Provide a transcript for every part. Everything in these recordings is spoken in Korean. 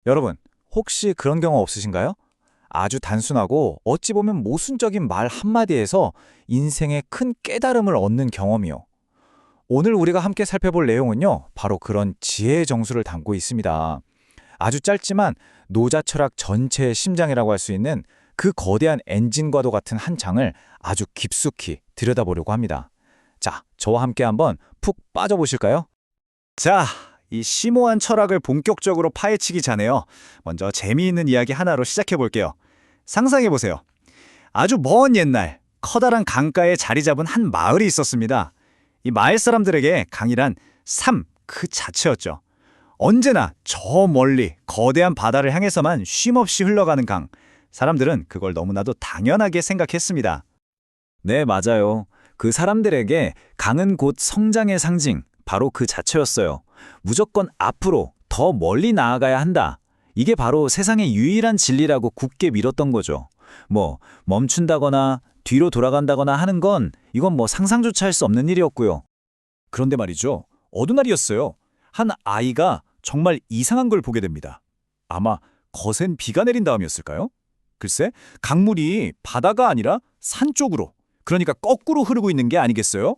여러분, 혹시 그런 경험 없으신가요? 아주 단순하고 어찌 보면 모순적인 말 한마디에서 인생의 큰 깨달음을 얻는 경험이요. 오늘 우리가 함께 살펴볼 내용은요, 바로 그런 지혜의 정수를 담고 있습니다. 아주 짧지만 노자 철학 전체의 심장이라고 할 수 있는 그 거대한 엔진과도 같은 한 장을 아주 깊숙이 들여다보려고 합니다. 자, 저와 함께 한번 푹 빠져보실까요? 자, 이 심오한 철학을 본격적으로 파헤치기 전에요. 먼저 재미있는 이야기 하나로 시작해 볼게요. 상상해 보세요. 아주 먼 옛날 커다란 강가에 자리 잡은 한 마을이 있었습니다. 이 마을 사람들에게 강이란 삶 그 자체였죠. 언제나 저 멀리 거대한 바다를 향해서만 쉼없이 흘러가는 강. 사람들은 그걸 너무나도 당연하게 생각했습니다. 네, 맞아요. 그 사람들에게 강은 곧 성장의 상징, 바로 그 자체였어요. 무조건 앞으로, 더 멀리 나아가야 한다. 이게 바로 세상의 유일한 진리라고 굳게 믿었던 거죠. 멈춘다거나 뒤로 돌아간다거나 하는 건 이건 상상조차 할 수 없는 일이었고요. 그런데 말이죠. 어느 날이었어요. 한 아이가 정말 이상한 걸 보게 됩니다. 아마 거센 비가 내린 다음이었을까요? 글쎄, 강물이 바다가 아니라 산 쪽으로, 그러니까 거꾸로 흐르고 있는 게 아니겠어요?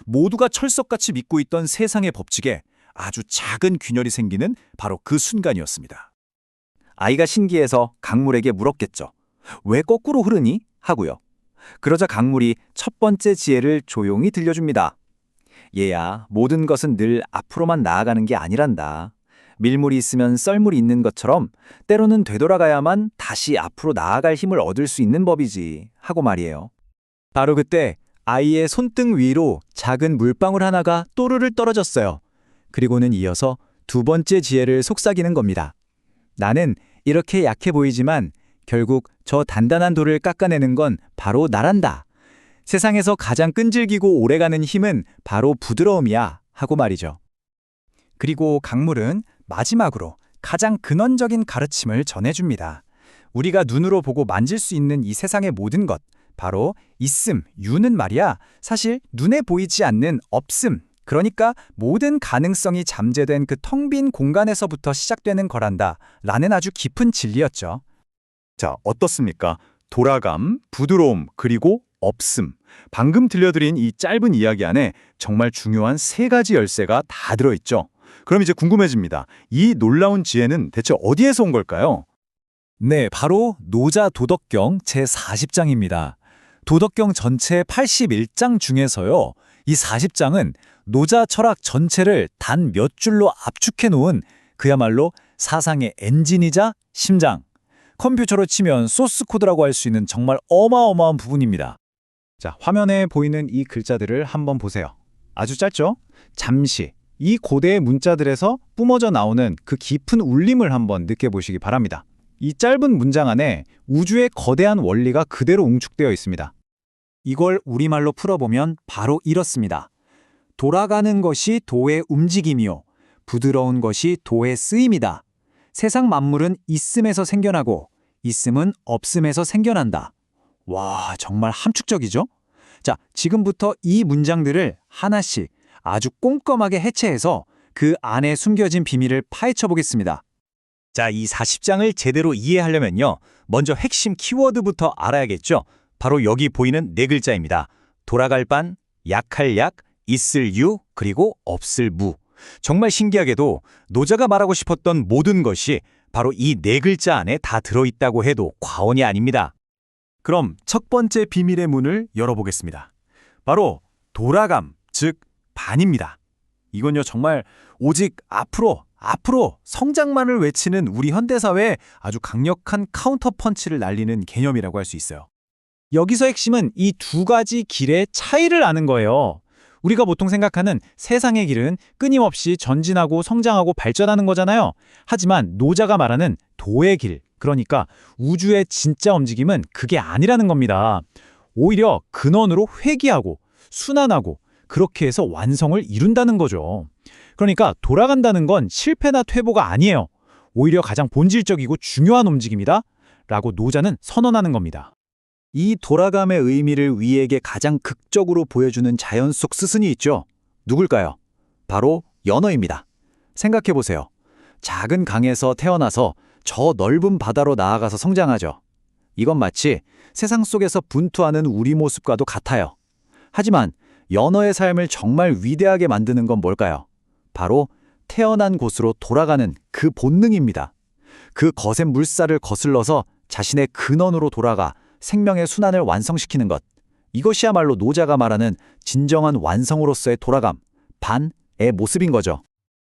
모두가 철석같이 믿고 있던 세상의 법칙에 아주 작은 균열이 생기는 바로 그 순간이었습니다. 아이가 신기해서 강물에게 물었겠죠. 왜 거꾸로 흐르니? 하고요. 그러자 강물이 첫 번째 지혜를 조용히 들려줍니다. 얘야, 모든 것은 늘 앞으로만 나아가는 게 아니란다. 밀물이 있으면 썰물이 있는 것처럼 때로는 되돌아가야만 다시 앞으로 나아갈 힘을 얻을 수 있는 법이지. 하고 말이에요. 바로 그때 아이의 손등 위로 작은 물방울 하나가 또르르 떨어졌어요. 그리고는 이어서 두 번째 지혜를 속삭이는 겁니다. 나는 이렇게 약해 보이지만 결국 저 단단한 돌을 깎아내는 건 바로 나란다. 세상에서 가장 끈질기고 오래가는 힘은 바로 부드러움이야. 하고 말이죠. 그리고 강물은 마지막으로 가장 근원적인 가르침을 전해줍니다. 우리가 눈으로 보고 만질 수 있는 이 세상의 모든 것, 바로 있음, 유는 말이야 사실 눈에 보이지 않는 없음, 그러니까 모든 가능성이 잠재된 그 텅 빈 공간에서부터 시작되는 거란다 라는 아주 깊은 진리였죠. 자, 어떻습니까? 돌아감, 부드러움, 그리고 없음. 방금 들려드린 이 짧은 이야기 안에 정말 중요한 세 가지 열쇠가 다 들어있죠. 그럼 이제 궁금해집니다. 이 놀라운 지혜는 대체 어디에서 온 걸까요? 네, 바로 노자 도덕경 제40장입니다. 도덕경 전체 81장 중에서요. 이 40장은 노자 철학 전체를 단 몇 줄로 압축해 놓은 그야말로 사상의 엔진이자 심장, 컴퓨터로 치면 소스 코드라고 할 수 있는 정말 어마어마한 부분입니다. 자, 화면에 보이는 이 글자들을 한번 보세요. 아주 짧죠? 잠시. 이 고대의 문자들에서 뿜어져 나오는 그 깊은 울림을 한번 느껴보시기 바랍니다. 이 짧은 문장 안에 우주의 거대한 원리가 그대로 응축되어 있습니다. 이걸 우리말로 풀어보면 바로 이렇습니다. 돌아가는 것이 도의 움직임이요. 부드러운 것이 도의 쓰임이다. 세상 만물은 있음에서 생겨나고 있음은 없음에서 생겨난다. 와, 정말 함축적이죠? 자, 지금부터 이 문장들을 하나씩 아주 꼼꼼하게 해체해서 그 안에 숨겨진 비밀을 파헤쳐 보겠습니다. 자, 이 40장을 제대로 이해하려면요. 먼저 핵심 키워드부터 알아야겠죠. 바로 여기 보이는 네 글자입니다. 돌아갈 반, 약할 약, 있을 유, 그리고 없을 무. 정말 신기하게도 노자가 말하고 싶었던 모든 것이 바로 이 네 글자 안에 다 들어있다고 해도 과언이 아닙니다. 그럼 첫 번째 비밀의 문을 열어보겠습니다. 바로 돌아감, 즉 반입니다. 이건요 정말 오직 앞으로 성장만을 외치는 우리 현대사회에 아주 강력한 카운터 펀치를 날리는 개념이라고 할 수 있어요. 여기서 핵심은 이 두 가지 길의 차이를 아는 거예요. 우리가 보통 생각하는 세상의 길은 끊임없이 전진하고 성장하고 발전하는 거잖아요. 하지만 노자가 말하는 도의 길, 그러니까 우주의 진짜 움직임은 그게 아니라는 겁니다. 오히려 근원으로 회귀하고 순환하고 그렇게 해서 완성을 이룬다는 거죠. 그러니까 돌아간다는 건 실패나 퇴보가 아니에요. 오히려 가장 본질적이고 중요한 움직임이다 라고 노자는 선언하는 겁니다. 이 돌아감의 의미를 우리에게 가장 극적으로 보여주는 자연 속 스승이 있죠. 누굴까요? 바로 연어입니다. 생각해보세요. 작은 강에서 태어나서 저 넓은 바다로 나아가서 성장하죠. 이건 마치 세상 속에서 분투하는 우리 모습과도 같아요. 하지만 연어의 삶을 정말 위대하게 만드는 건 뭘까요? 바로 태어난 곳으로 돌아가는 그 본능입니다. 그 거센 물살을 거슬러서 자신의 근원으로 돌아가 생명의 순환을 완성시키는 것. 이것이야말로 노자가 말하는 진정한 완성으로서의 돌아감, 반의 모습인 거죠.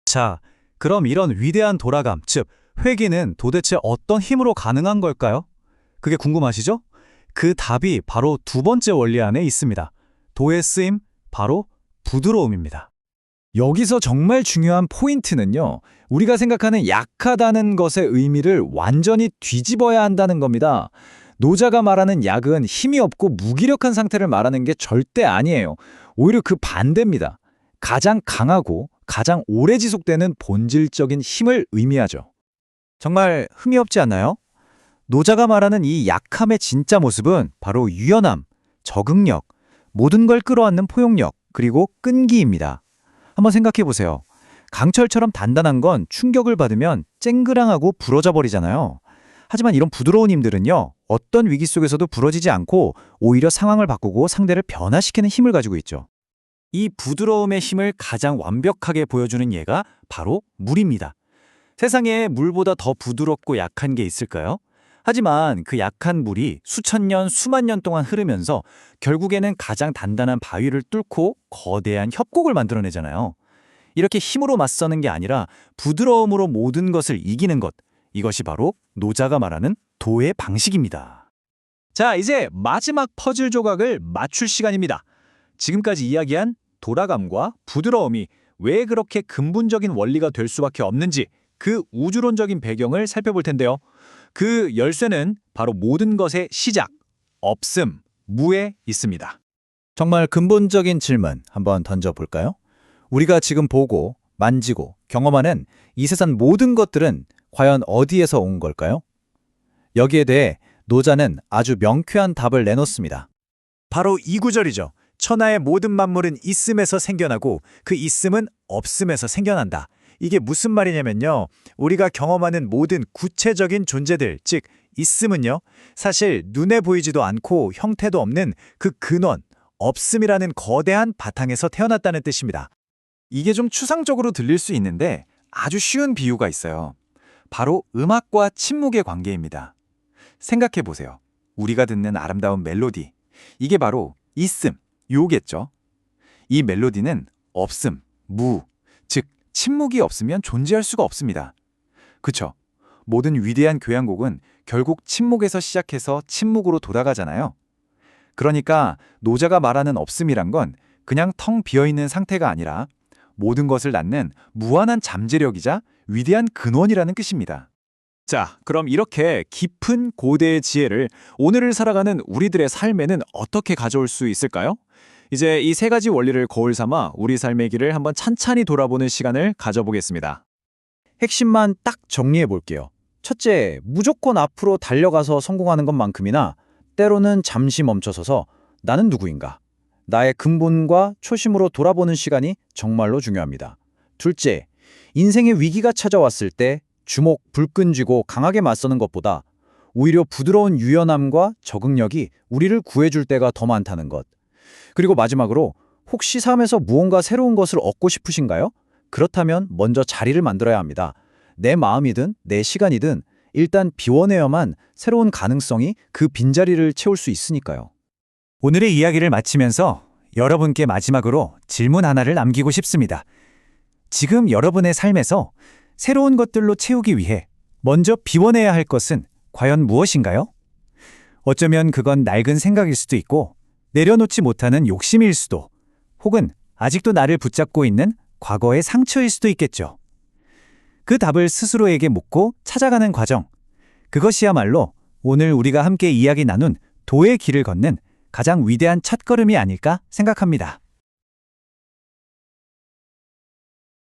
자, 그럼 이런 위대한 돌아감, 즉 회귀는 도대체 어떤 힘으로 가능한 걸까요? 그게 궁금하시죠? 그 답이 바로 두 번째 원리 안에 있습니다. 도의 쓰임, 바로 부드러움입니다. 여기서 정말 중요한 포인트는요, 우리가 생각하는 약하다는 것의 의미를 완전히 뒤집어야 한다는 겁니다. 노자가 말하는 약은 힘이 없고 무기력한 상태를 말하는 게 절대 아니에요. 오히려 그 반대입니다. 가장 강하고 가장 오래 지속되는 본질적인 힘을 의미하죠. 정말 흠이 없지 않나요? 노자가 말하는 이 약함의 진짜 모습은 바로 유연함, 적응력, 모든 걸 끌어안는 포용력, 그리고 끈기입니다. 한번 생각해 보세요. 강철처럼 단단한 건 충격을 받으면 쨍그랑하고 부러져 버리잖아요. 하지만 이런 부드러운 힘들은요, 어떤 위기 속에서도 부러지지 않고 오히려 상황을 바꾸고 상대를 변화시키는 힘을 가지고 있죠. 이 부드러움의 힘을 가장 완벽하게 보여주는 예가 바로 물입니다. 세상에 물보다 더 부드럽고 약한 게 있을까요? 하지만 그 약한 물이 수천 년, 수만 년 동안 흐르면서 결국에는 가장 단단한 바위를 뚫고 거대한 협곡을 만들어내잖아요. 이렇게 힘으로 맞서는 게 아니라 부드러움으로 모든 것을 이기는 것, 이것이 바로 노자가 말하는 도의 방식입니다. 자, 이제 마지막 퍼즐 조각을 맞출 시간입니다. 지금까지 이야기한 돌아감과 부드러움이 왜 그렇게 근본적인 원리가 될 수밖에 없는지 그 우주론적인 배경을 살펴볼 텐데요. 그 열쇠는 바로 모든 것의 시작, 없음, 무에 있습니다. 정말 근본적인 질문 한번 던져볼까요? 우리가 지금 보고, 만지고, 경험하는 이 세상 모든 것들은 과연 어디에서 온 걸까요? 여기에 대해 노자는 아주 명쾌한 답을 내놓습니다. 바로 이 구절이죠. 천하의 모든 만물은 있음에서 생겨나고 그 있음은 없음에서 생겨난다. 이게 무슨 말이냐면요. 우리가 경험하는 모든 구체적인 존재들, 즉 있음은요, 사실 눈에 보이지도 않고 형태도 없는 그 근원, 없음이라는 거대한 바탕에서 태어났다는 뜻입니다. 이게 좀 추상적으로 들릴 수 있는데 아주 쉬운 비유가 있어요. 바로 음악과 침묵의 관계입니다. 생각해 보세요. 우리가 듣는 아름다운 멜로디, 이게 바로 있음, 요겠죠. 이 멜로디는 없음, 무, 즉 침묵이 없으면 존재할 수가 없습니다. 그쵸? 모든 위대한 교향곡은 결국 침묵에서 시작해서 침묵으로 돌아가잖아요. 그러니까 노자가 말하는 없음이란 건 그냥 텅 비어있는 상태가 아니라 모든 것을 낳는 무한한 잠재력이자 위대한 근원이라는 뜻입니다. 자, 그럼 이렇게 깊은 고대의 지혜를 오늘을 살아가는 우리들의 삶에는 어떻게 가져올 수 있을까요? 이제 이 세 가지 원리를 거울 삼아 우리 삶의 길을 한번 찬찬히 돌아보는 시간을 가져보겠습니다. 핵심만 딱 정리해 볼게요. 첫째, 무조건 앞으로 달려가서 성공하는 것만큼이나 때로는 잠시 멈춰서서 나는 누구인가? 나의 근본과 초심으로 돌아보는 시간이 정말로 중요합니다. 둘째, 인생의 위기가 찾아왔을 때 주먹 불끈 쥐고 강하게 맞서는 것보다 오히려 부드러운 유연함과 적응력이 우리를 구해줄 때가 더 많다는 것. 그리고 마지막으로 혹시 삶에서 무언가 새로운 것을 얻고 싶으신가요? 그렇다면 먼저 자리를 만들어야 합니다. 내 마음이든 내 시간이든 일단 비워내야만 새로운 가능성이 그 빈자리를 채울 수 있으니까요. 오늘의 이야기를 마치면서 여러분께 마지막으로 질문 하나를 남기고 싶습니다. 지금 여러분의 삶에서 새로운 것들로 채우기 위해 먼저 비워내야 할 것은 과연 무엇인가요? 어쩌면 그건 낡은 생각일 수도 있고 내려놓지 못하는 욕심일 수도, 혹은 아직도 나를 붙잡고 있는 과거의 상처일 수도 있겠죠. 그 답을 스스로에게 묻고 찾아가는 과정, 그것이야말로 오늘 우리가 함께 이야기 나눈 도의 길을 걷는 가장 위대한 첫걸음이 아닐까 생각합니다.